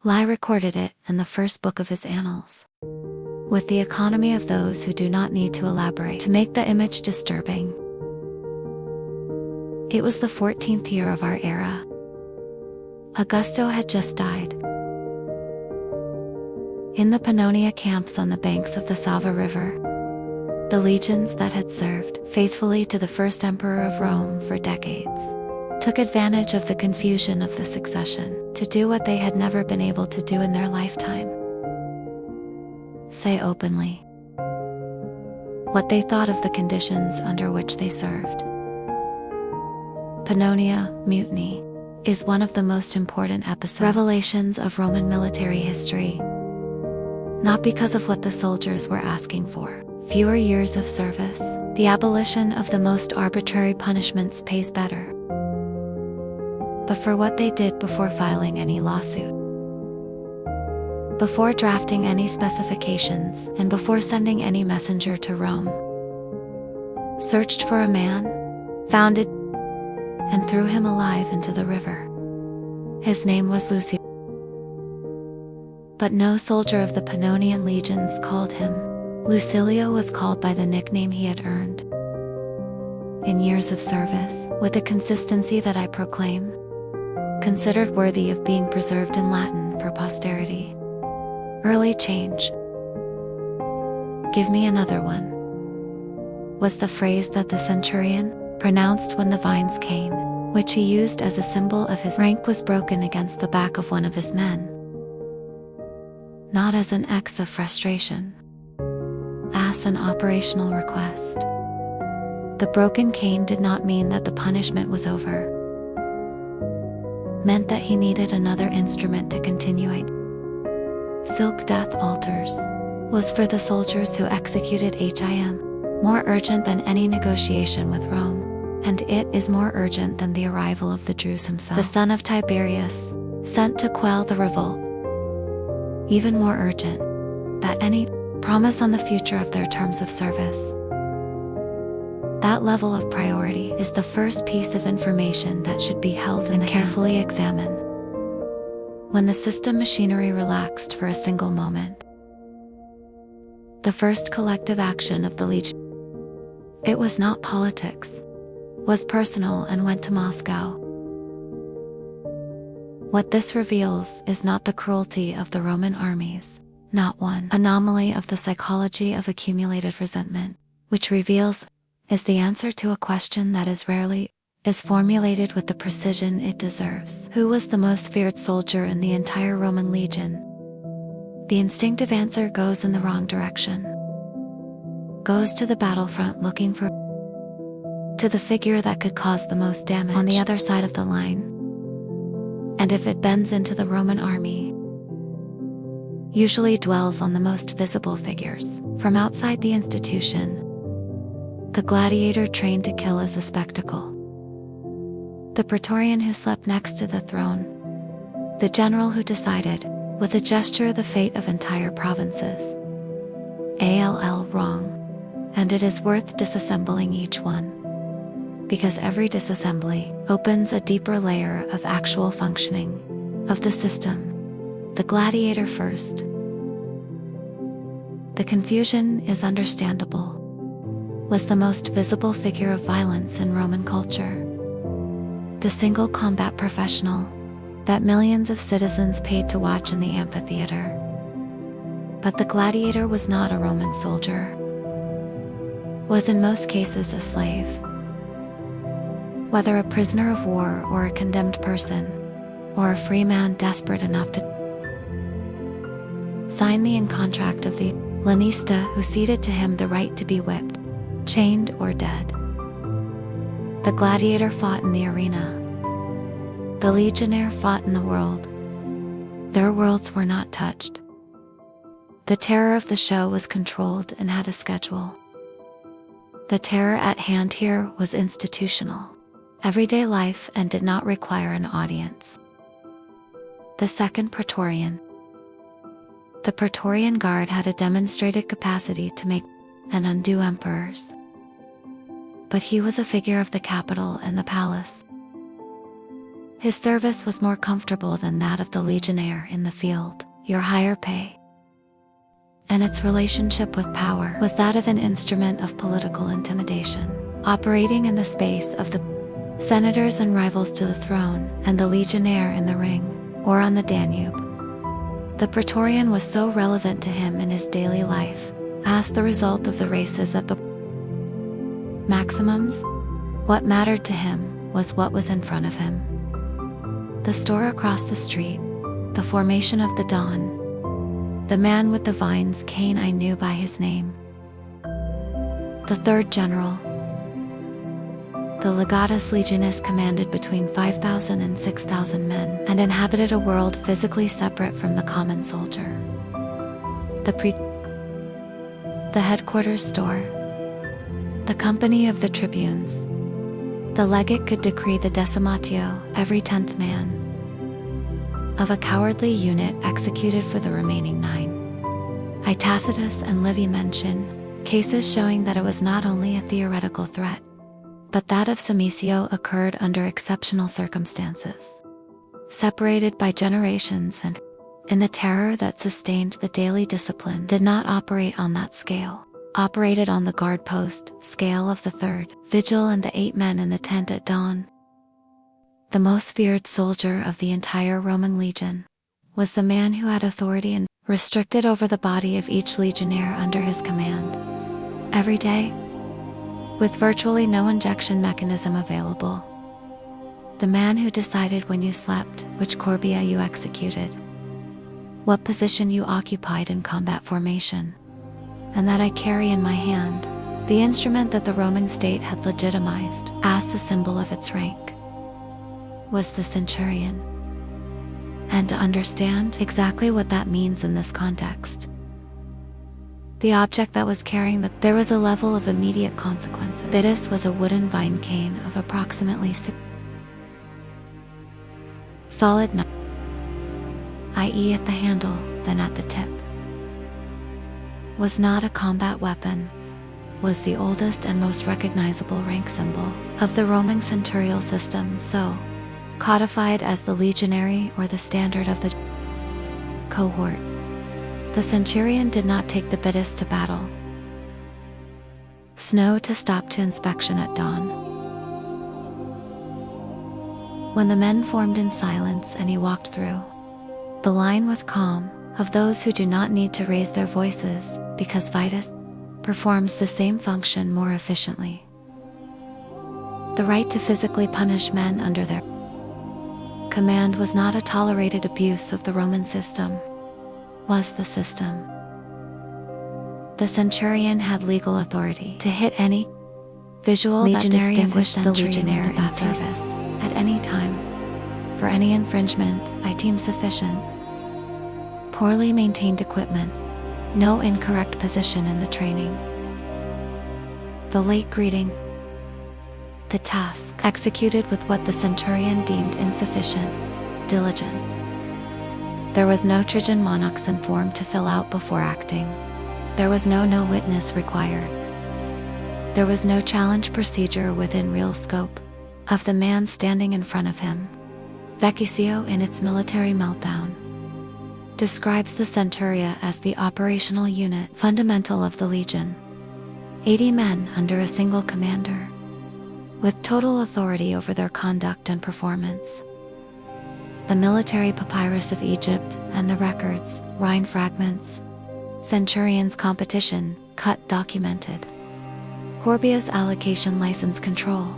Lie recorded it in the first book of his annals, with the economy of those who do not need to elaborate to make the image disturbing. It was the 14th year of our era. Augusto had just died. In the Pannonia camps on the banks of the Sava River, the legions that had served faithfully to the first emperor of Rome for decades took advantage of the confusion of the succession to do what they had never been able to do in their lifetime: say openly what they thought of the conditions under which they served. Pannonia mutiny is one of the most important revelations of Roman military history, not because of what the soldiers were asking for, fewer years of service, the abolition of the most arbitrary punishments pays better, but for what they did before filing any lawsuit, before drafting any specifications, and before sending any messenger to Rome. Searched for a man, found it, and threw him alive into the river. His name was Lucius. But no soldier of the Pannonian legions called him. Lucilio was called by the nickname he had earned in years of service, with the consistency that I proclaim, considered worthy of being preserved in Latin for posterity. Early change. "Give me another one," was the phrase that the centurion pronounced when the vine's cane, which he used as a symbol of his rank, was broken against the back of one of his men. Not as an X of frustration, as an operational request. The broken cane did not mean that the punishment was over. Meant that he needed another instrument to continue it. Silk death altars was for the soldiers who executed him more urgent than any negotiation with Rome, and it is more urgent than the arrival of the Drusus himself, the son of Tiberius, sent to quell the revolt. Even more urgent than any promise on the future of their terms of service. That level of priority is the first piece of information that should be held and carefully examined. When the system machinery relaxed for a single moment, the first collective action of the legion, it was not politics, was personal and went to Moscow. What this reveals is not the cruelty of the Roman armies, not one anomaly of the psychology of accumulated resentment, which reveals is the answer to a question that is rarely is formulated with the precision it deserves. Who was the most feared soldier in the entire Roman legion? The instinctive answer goes in the wrong direction. Goes to the battlefront looking for to the figure that could cause the most damage on the other side of the line. And if it bends into the Roman army, usually dwells on the most visible figures from outside the institution. The gladiator trained to kill as a spectacle, the praetorian who slept next to the throne, the general who decided, with a gesture, the fate of entire provinces. Wrong. And it is worth disassembling each one, because every disassembly opens a deeper layer of actual functioning of the system. The gladiator first. The confusion is understandable. Was the most visible figure of violence in Roman culture. The single combat professional that millions of citizens paid to watch in the amphitheater. But the gladiator was not a Roman soldier. Was in most cases a slave. Whether a prisoner of war or a condemned person, or a free man desperate enough to sign the contract of the lanista who ceded to him the right to be whipped, chained or dead. The gladiator fought in the arena. The legionnaire fought in the world. Their worlds were not touched. The terror of the show was controlled and had a schedule. The terror at hand here was institutional, everyday life, and did not require an audience. The second praetorian. The Praetorian Guard had a demonstrated capacity to make and undo emperors. But he was a figure of the capital and the palace. His service was more comfortable than that of the legionnaire in the field, your higher pay. And its relationship with power was that of an instrument of political intimidation, operating in the space of the senators and rivals to the throne, and the legionnaire in the ring, or on the Danube. The Praetorian was so relevant to him in his daily life, as the result of the races at the maximums. What mattered to him was what was in front of him. The store across the street, the formation of the dawn, the man with the vines cane I knew by his name. The third general, the legatus legionis, commanded between 5,000 and 6,000 men, and inhabited a world physically separate from the common soldier. The headquarters store, the company of the tribunes. The legate could decree the decimatio, every 10th man, of a cowardly unit executed for the remaining 9. Tacitus and Livy mention cases showing that it was not only a theoretical threat, but that of semitio occurred under exceptional circumstances, separated by generations, and, in the terror that sustained the daily discipline, did not operate on that scale, operated on the guard post scale of the third vigil and the 8 men in the tent at dawn. The most feared soldier of the entire Roman legion was the man who had authority and restricted over the body of each legionnaire under his command. Every day, with virtually no injection mechanism available, the man who decided when you slept, which corbia you executed, what position you occupied in combat formation, and that I carry in my hand, the instrument that the Roman state had legitimized as the symbol of its rank, was the centurion. And to understand exactly what that means in this context, the object that was carrying there was a level of immediate consequences. This was a wooden vine cane of approximately 6 solid 9, i.e. at the handle, then at the tip. Was not a combat weapon, was the oldest and most recognizable rank symbol of the Roman centurial system, so codified as the legionary or the standard of the cohort. The centurion did not take the bitis to battle, snow to stop to inspection at dawn. When the men formed in silence and he walked through the line with calm of those who do not need to raise their voices, because vitus performs the same function more efficiently. The right to physically punish men under their command was not a tolerated abuse of the Roman system, was the system. The centurion had legal authority to hit any visual legionary that distinguished the legionnaire in service at any time. For any infringement, I deem sufficient. Poorly maintained equipment, no incorrect position in the training, the late greeting, the task executed with what the centurion deemed insufficient diligence. There was no Trajan monoxen form to fill out before acting. There was no witness required. There was no challenge procedure within real scope of the man standing in front of him. Vecchio, in its military meltdown, describes the centuria as the operational unit fundamental of the legion. 80 men under a single commander, with total authority over their conduct and performance. The military papyrus of Egypt and the records, Rhine fragments, centurions competition, cut documented. Corbia's allocation license control.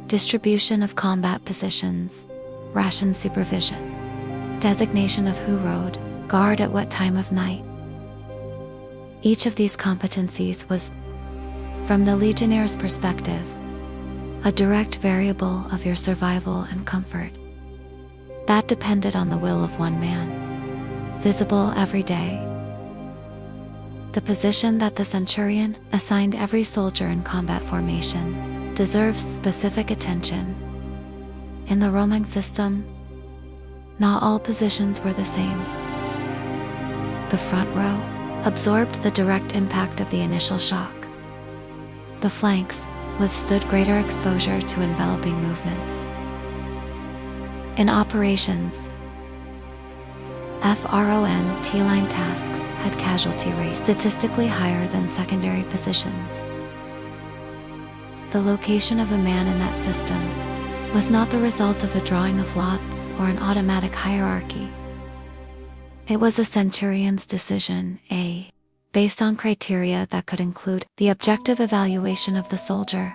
Distribution of combat positions, ration supervision. Designation of who rode guard at what time of night. Each of these competencies was, from the legionnaire's perspective, a direct variable of your survival and comfort. That depended on the will of one man, visible every day. The position that the centurion assigned every soldier in combat formation deserves specific attention. In the Roman system, not all positions were the same. The front row absorbed the direct impact of the initial shock. The flanks withstood greater exposure to enveloping movements. In operations, front-line tasks had casualty rates statistically higher than secondary positions. The location of a man in that system was not the result of a drawing of lots or an automatic hierarchy. It was a centurion's decision, based on criteria that could include the objective evaluation of the soldier,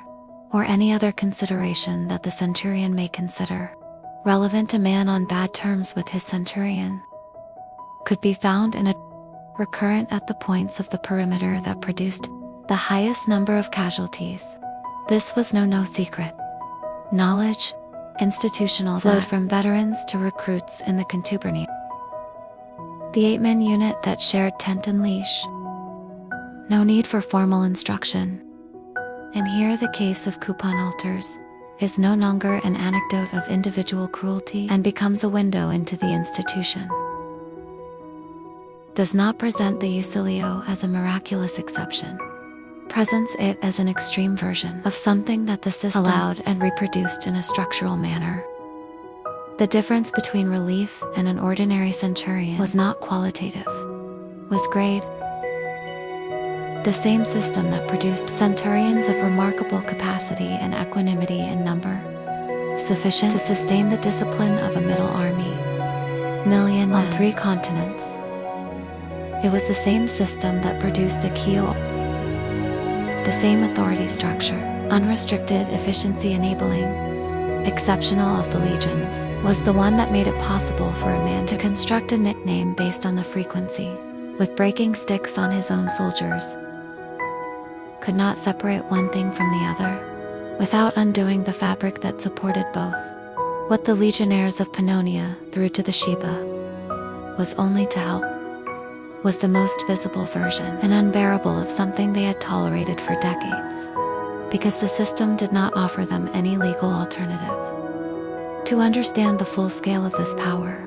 or any other consideration that the centurion may consider relevant. A man on bad terms with his centurion could be found in a recurrent at the points of the perimeter that produced the highest number of casualties. This was no secret. Knowledge, institutional, flowed from veterans to recruits in the contubernium. The 8-man unit that shared tent and leash. No need for formal instruction. And here the case of coupon altars is no longer an anecdote of individual cruelty and becomes a window into the institution. Does not present the usilio as a miraculous exception. Presents it as an extreme version of something that the system allowed and reproduced in a structural manner. The difference between relief and an ordinary centurion was not qualitative, was grade. The same system that produced centurions of remarkable capacity and equanimity in number, sufficient to sustain the discipline of a middle army, million on 3 continents. It was the same system that produced a Kio, the same authority structure, unrestricted efficiency enabling, exceptional of the legions, was the one that made it possible for a man to construct a nickname based on the frequency, with breaking sticks on his own soldiers. Could not separate one thing from the other, without undoing the fabric that supported both. What the legionnaires of Pannonia threw to the Sheba was only to help, was the most visible version and unbearable of something they had tolerated for decades, because the system did not offer them any legal alternative. To understand the full scale of this power,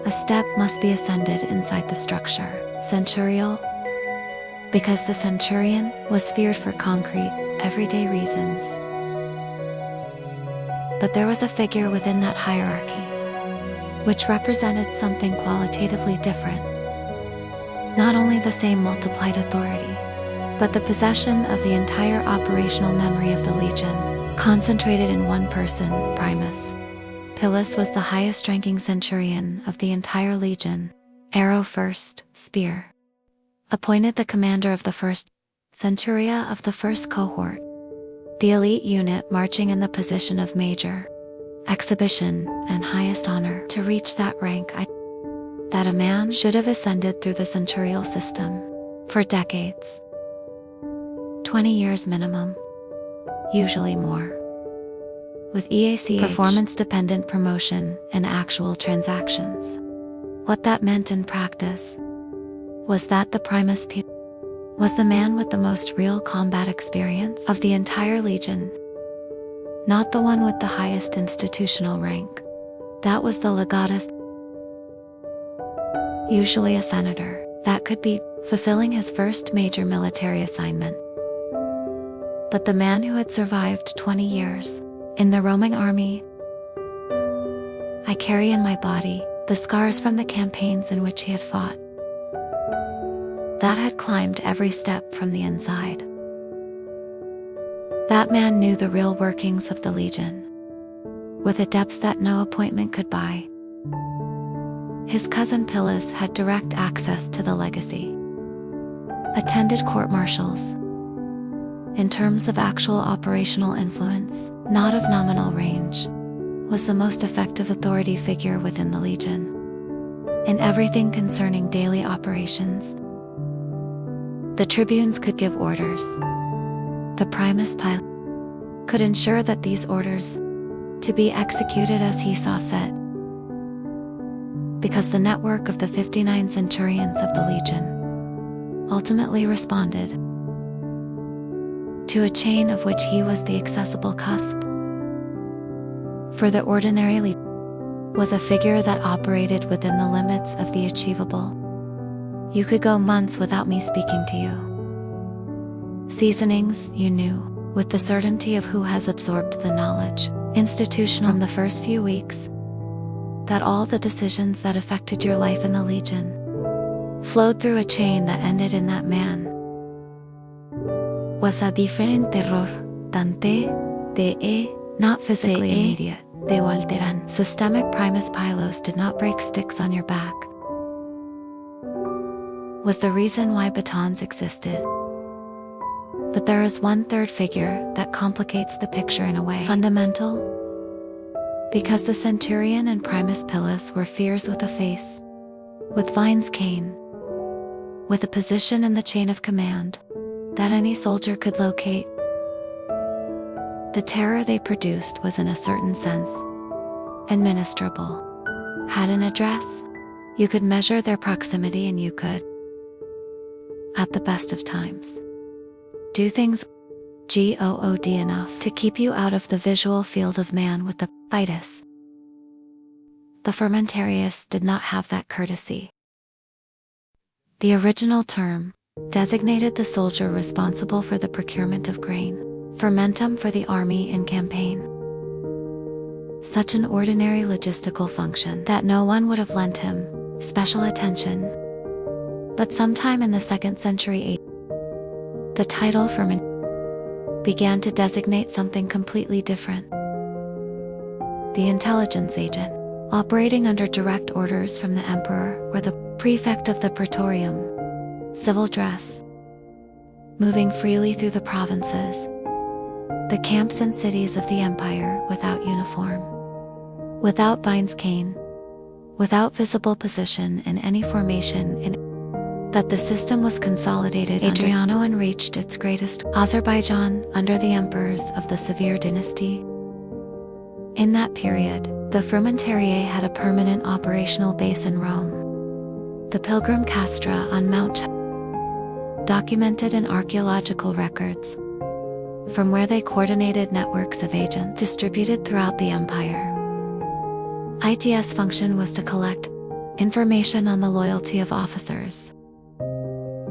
a step must be ascended inside the structure, centurial, because the centurion was feared for concrete, everyday reasons. But there was a figure within that hierarchy, which represented something qualitatively different. Not only the same multiplied authority, but the possession of the entire operational memory of the legion, concentrated in one person, Primus. Pillus was the highest-ranking centurion of the entire legion, arrow first, spear. Appointed the commander of the first centuria of the first cohort, the elite unit marching in the position of major, exhibition, and highest honor. To reach that rank, that a man should have ascended through the centurial system for decades. 20 years minimum, usually more. With EACH, performance-dependent promotion and actual transactions. What that meant in practice was that the Primus P was the man with the most real combat experience of the entire legion, not the one with the highest institutional rank. That was the legatus, usually a senator, that could be fulfilling his first major military assignment. But the man who had survived 20 years in the roaming army, I carry in my body the scars from the campaigns in which he had fought, that had climbed every step from the inside. That man knew the real workings of the legion, with a depth that no appointment could buy. His cousin Pillus had direct access to the legacy, attended court-martials. In terms of actual operational influence, not of nominal range, was the most effective authority figure within the legion. In everything concerning daily operations, the tribunes could give orders. The Primus Pilate could ensure that these orders to be executed as he saw fit, because the network of the 59 centurions of the legion ultimately responded to a chain of which he was the accessible cusp. For the ordinary legion was a figure that operated within the limits of the achievable. You could go months without me speaking to you. Seasonings, you knew, with the certainty of who has absorbed the knowledge, institutional from the first few weeks, that all the decisions that affected your life in the legion flowed through a chain that ended in that man was a different terror, tante, de not physically immediate, de alteran. Systemic primus pylos did not break sticks on your back, was the reason why batons existed. But there is one third figure that complicates the picture in a way. Fundamental, because the centurion and primus pilus were fears with a face, with vine's cane, with a position in the chain of command that any soldier could locate. The terror they produced was in a certain sense administrable. Had an address, you could measure their proximity, and you could, at the best of times, do things good enough to keep you out of the visual field of man with the fitus. The fermentarius did not have that courtesy. The original term designated the soldier responsible for the procurement of grain, fermentum for the army in campaign. Such an ordinary logistical function that no one would have lent him special attention. But sometime in the 2nd century AD, the title ferment began to designate something completely different. The intelligence agent, operating under direct orders from the emperor or the prefect of the praetorium, civil dress, moving freely through the provinces, the camps and cities of the empire without uniform, without vine's cane, without visible position in any formation in that the system was consolidated. Adrianoan reached its greatest Azerbaijan under the emperors of the Severe dynasty. In that period, the Frumentarii had a permanent operational base in Rome. The pilgrim castra on Mount documented in archaeological records, from where they coordinated networks of agents distributed throughout the empire. IT's function was to collect information on the loyalty of officers,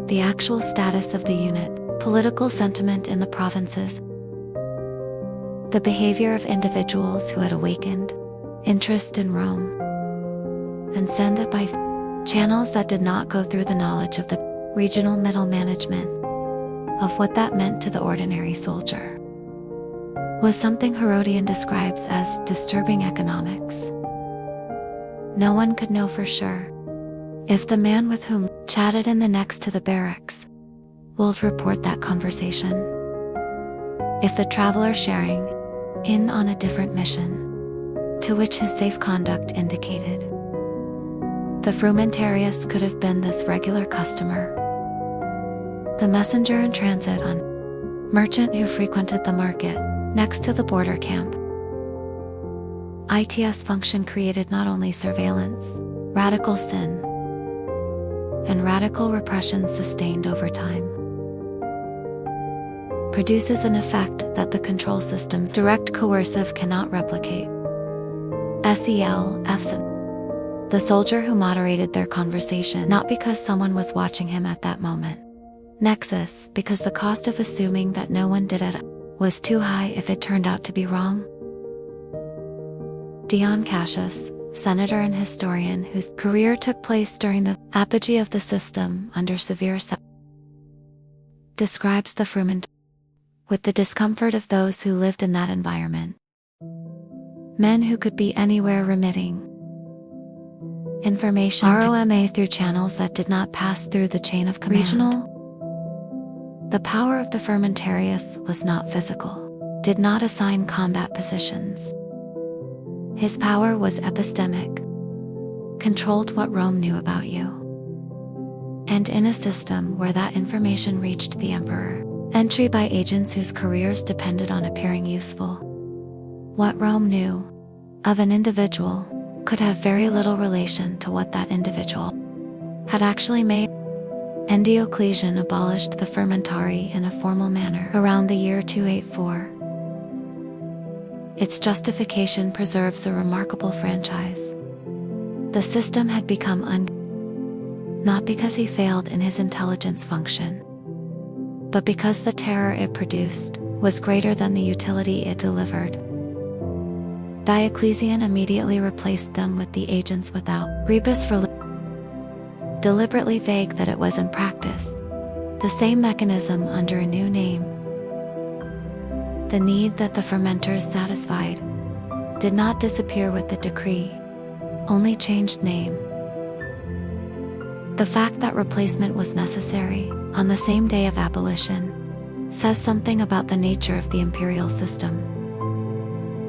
the actual status of the unit, political sentiment in the provinces, the behavior of individuals who had awakened interest in Rome, and send it by channels that did not go through the knowledge of the regional middle management of what that meant to the ordinary soldier. Was something Herodian describes as disturbing economics. No one could know for sure if the man with whom chatted in the next to the barracks would report that conversation, if the traveler sharing in on a different mission to which his safe conduct indicated. The frumentarius could have been this regular customer, the messenger in transit on merchant who frequented the market next to the border camp. IT's function created not only surveillance, radical sin, and radical repression sustained over time, produces an effect that the control system's direct coercive cannot replicate. The soldier who moderated their conversation, not because someone was watching him at that moment. Nexus, because the cost of assuming that no one did it was too high if it turned out to be wrong. Dion Cassius, senator and historian whose career took place during the apogee of the system under severe describes the frument with the discomfort of those who lived in that environment. Men who could be anywhere remitting information ROMA through channels that did not pass through the chain of command. Regional. The power of the fermentarius was not physical, did not assign combat positions. His power was epistemic, controlled what Rome knew about you. And in a system where that information reached the emperor, entry by agents whose careers depended on appearing useful, what Rome knew of an individual could have very little relation to what that individual had actually made. And Diocletian abolished the fermentari in a formal manner around the year 284. Its justification preserves a remarkable franchise. The system had become not because he failed in his intelligence function, but because the terror it produced was greater than the utility it delivered. Diocletian immediately replaced them with the agents without rebus for deliberately vague that it was in practice the same mechanism under a new name. The need that the fermenters satisfied did not disappear with the decree, only changed name. The fact that replacement was necessary on the same day of abolition says something about the nature of the imperial system.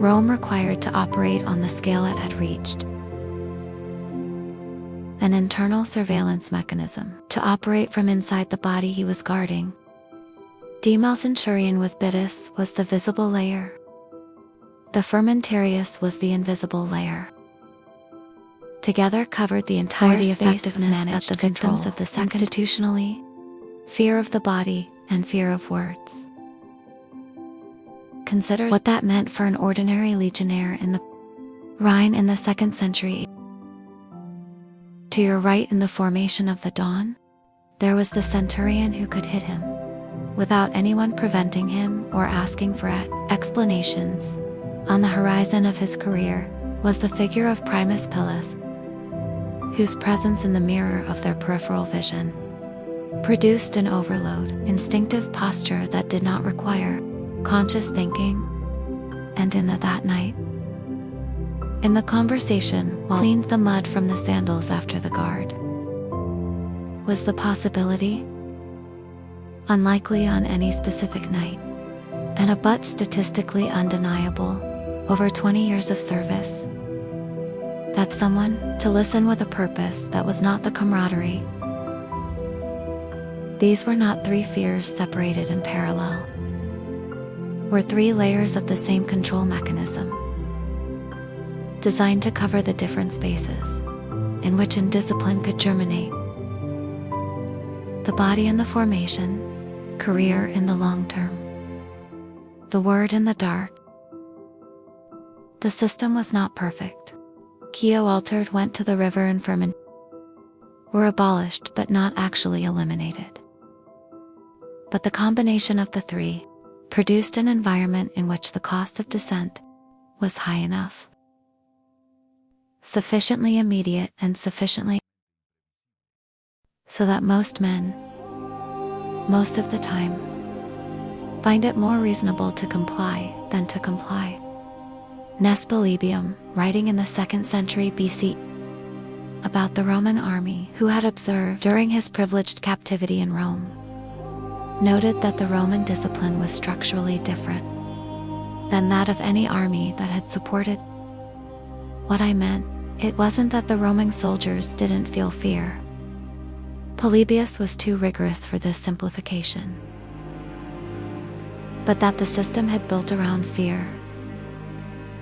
Rome required to operate on the scale it had reached. An internal surveillance mechanism to operate from inside the body he was guarding. Demo centurion with Bitus was the visible layer. The fermentarius was the invisible layer. Together covered the entire space of managed that the victims of the institutionally, fear of the body and fear of words. Consider what that meant for an ordinary legionnaire in the Rhine in the 2nd century. To your right in the formation of the dawn, there was the centurion who could hit him, without anyone preventing him or asking for explanations. On the horizon of his career was the figure of Primus Pilus, whose presence in the mirror of their peripheral vision produced an overload, instinctive posture that did not require conscious thinking. And in that night, in the conversation while cleaned the mud from the sandals after the guard, was the possibility, unlikely on any specific night, and but statistically undeniable over 20 years of service, that someone to listen with a purpose that was not the camaraderie. These were not three fears separated in parallel, were three layers of the same control mechanism, designed to cover the different spaces in which indiscipline could germinate. The body in the formation, career in the long term, the word in the dark. The system was not perfect. Chio altered went to the river and ferment were abolished but not actually eliminated. But the combination of the three produced an environment in which the cost of dissent was high enough, sufficiently immediate and sufficiently so that most men, most of the time, find it more reasonable to comply than to comply. Polybius, writing in the 2nd century BC about the Roman army who had observed during his privileged captivity in Rome, noted that the Roman discipline was structurally different than that of any army that had supported. What I meant, it wasn't that the Roman soldiers didn't feel fear. Polybius was too rigorous for this simplification. But that the system had built around fear,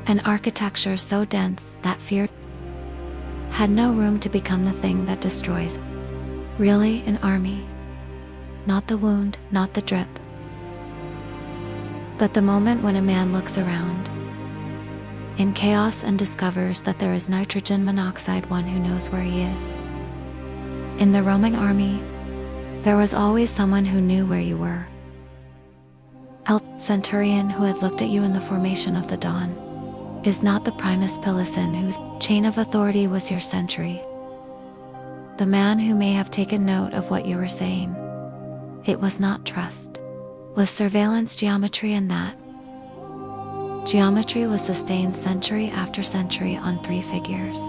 an architecture so dense that fear had no room to become the thing that destroys. Really, an army. Not the wound, not the drip, but the moment when a man looks around in chaos and discovers that there is nitrogen monoxide, one who knows where he is. In the Roman army, there was always someone who knew where you were. El centurion who had looked at you in the formation of the dawn is not the Primus Pilus whose chain of authority was your sentry. The man who may have taken note of what you were saying. It was not trust, was surveillance geometry, and that geometry was sustained century after century on three figures,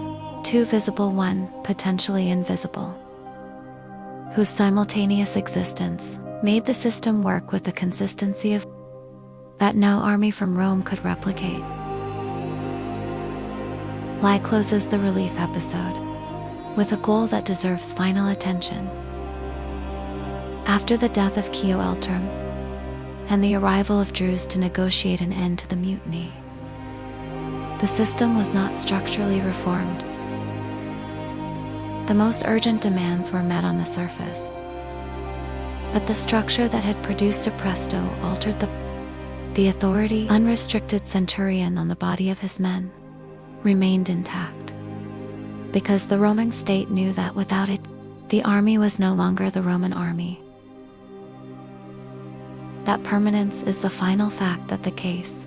two visible, one potentially invisible, whose simultaneous existence made the system work with the consistency of that no army from Rome could replicate. Lai closes the relief episode with a goal that deserves final attention. After the death of Chio Eltram and the arrival of Druze to negotiate an end to the mutiny, the system was not structurally reformed. The most urgent demands were met on the surface, but the structure that had produced a presto altered the authority unrestricted centurion on the body of his men remained intact, because the Roman state knew that without it, the army was no longer the Roman army. That permanence is the final fact that the case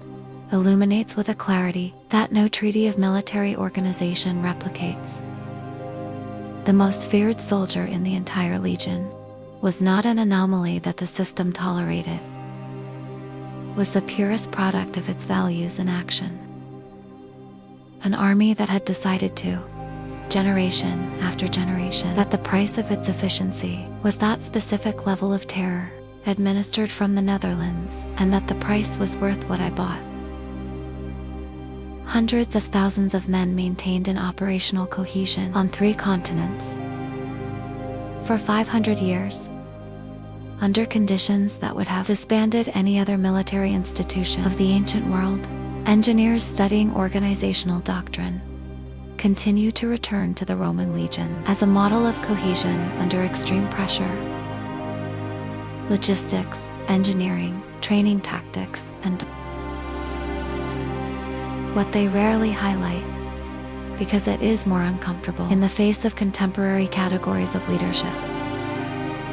illuminates with a clarity that no treaty of military organization replicates. The most feared soldier in the entire legion was not an anomaly that the system tolerated, was the purest product of its values and action. An army that had decided to, generation after generation, that the price of its efficiency was that specific level of terror administered from the Netherlands, and that the price was worth what I bought. Hundreds of thousands of men maintained an operational cohesion on 3 continents for 500 years, under conditions that would have disbanded any other military institution of the ancient world. Engineers studying organizational doctrine continue to return to the Roman legions as a model of cohesion under extreme pressure. Logistics, engineering, training tactics, and what they rarely highlight, because it is more uncomfortable in the face of contemporary categories of leadership,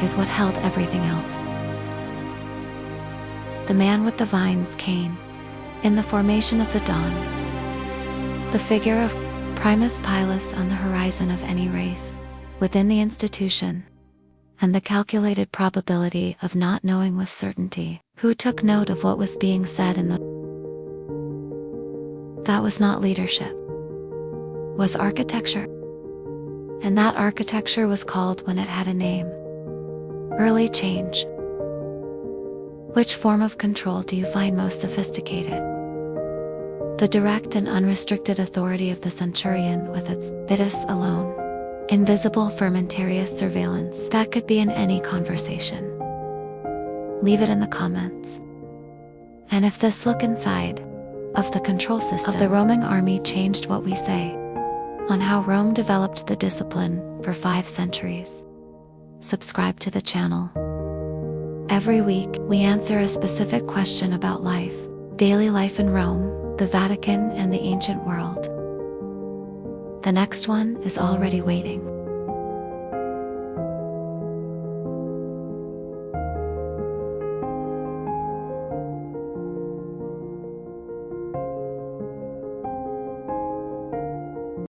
is what held everything else. The man with the vines, Cain, in the formation of the dawn, the figure of Primus Pilus on the horizon of any race, within the institution, and the calculated probability of not knowing with certainty who took note of what was being said in the that was not leadership, was architecture. And that architecture was called when it had a name: early change. Which form of control do you find most sophisticated? The direct and unrestricted authority of the centurion with its vitus alone, invisible fermentarious surveillance that could be in any conversation? Leave it in the comments. And if this look inside of the control system of the Roman army changed what we say on how Rome developed the discipline for 5 centuries, subscribe to the channel. Every week, we answer a specific question about life, daily life in Rome, the Vatican, and the ancient world. The next one is already waiting.